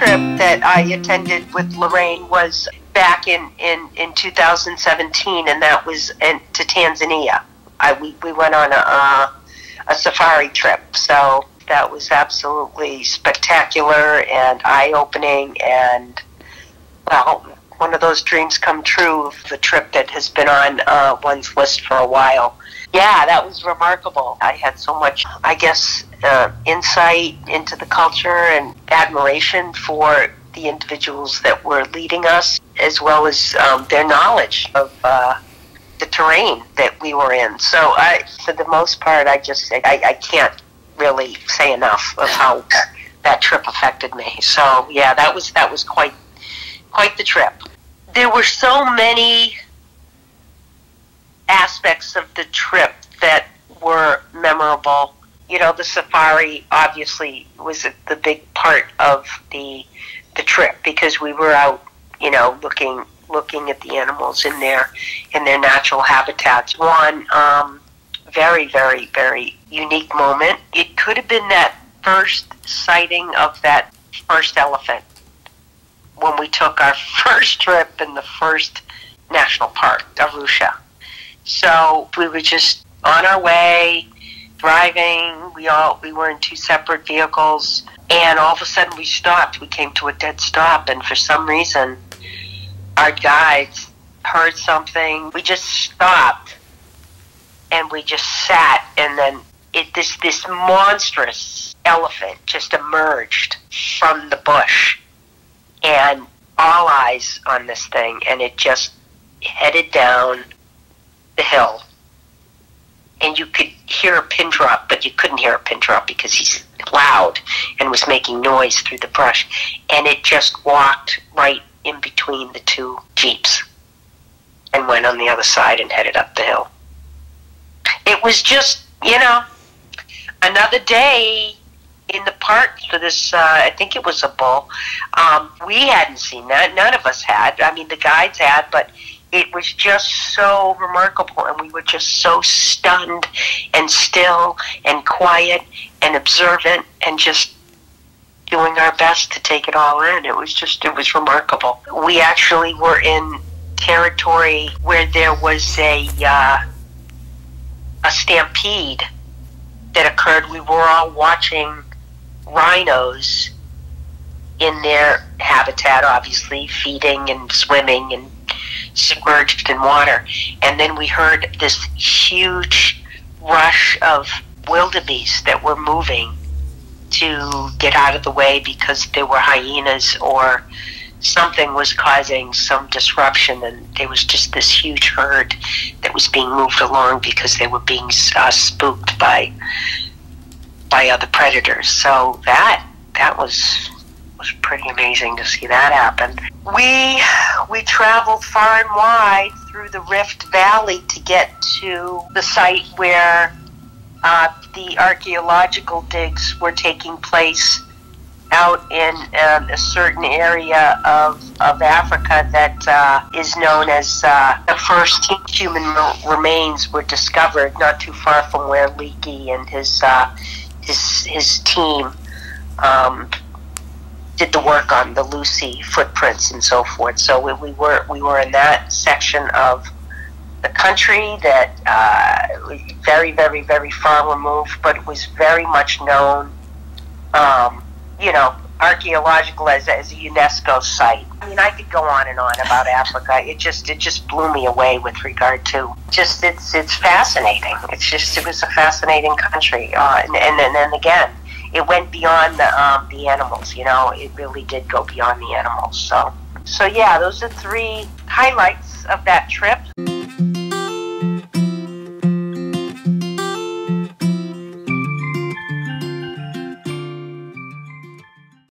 trip that I attended with Lorraine was back in 2017, and that was to Tanzania. We went on a safari trip, so that was absolutely spectacular and eye-opening, and, well, one of those dreams come true of the trip that has been on one's list for a while. Yeah, that was remarkable. I had so much, I guess, insight into the culture and admiration for the individuals that were leading us, as well as their knowledge of the terrain that we were in. So for the most part, I can't really say enough of how that trip affected me. So yeah, that was quite the trip. There were so many aspects of the trip that were memorable. You know, the safari obviously was the big part of the trip, because we were out, you know, looking at the animals in their natural habitats. One very, very, very unique moment. It could have been that first sighting of that first elephant when we took our first trip in the first national park, Arusha. So we were just on our way, driving. We were in two separate vehicles, and all of a sudden we stopped. We came to a dead stop, and for some reason our guides heard something. We just stopped, and we just sat, and then this monstrous elephant just emerged from the bush, and all eyes on this thing, and it just headed down the hill. And you could hear a pin drop, but you couldn't hear a pin drop because he's loud and was making noise through the brush. And it just walked right in between the two Jeeps and went on the other side and headed up the hill. It was just, you know, another day in the park for this, I think it was a bull. We hadn't seen that. None of us had. I mean, the guides had, but it was just so remarkable, and we were just so stunned and still and quiet and observant and just doing our best to take it all in. It was remarkable. We actually were in territory where there was a stampede that occurred. We were all watching rhinos in their habitat, obviously, feeding and swimming and submerged in water. And then we heard this huge rush of wildebeest that were moving to get out of the way because there were hyenas or something was causing some disruption, and there was just this huge herd that was being moved along because they were being spooked by other predators. So that was pretty amazing to see that happen. We traveled far and wide through the Rift Valley to get to the site where the archaeological digs were taking place out in a certain area of Africa that is known as the first human remains were discovered not too far from where Leakey and his team did the work on the Lucy footprints and so forth. So we were in that section of the country that was very, very, very far removed, but it was very much known, you know, archaeological as a UNESCO site. I mean, I could go on and on about Africa. It just blew me away with regard to just it's fascinating. It was a fascinating country, and then again, it went beyond the animals. You know, it really did go beyond the animals. So yeah, those are three highlights of that trip.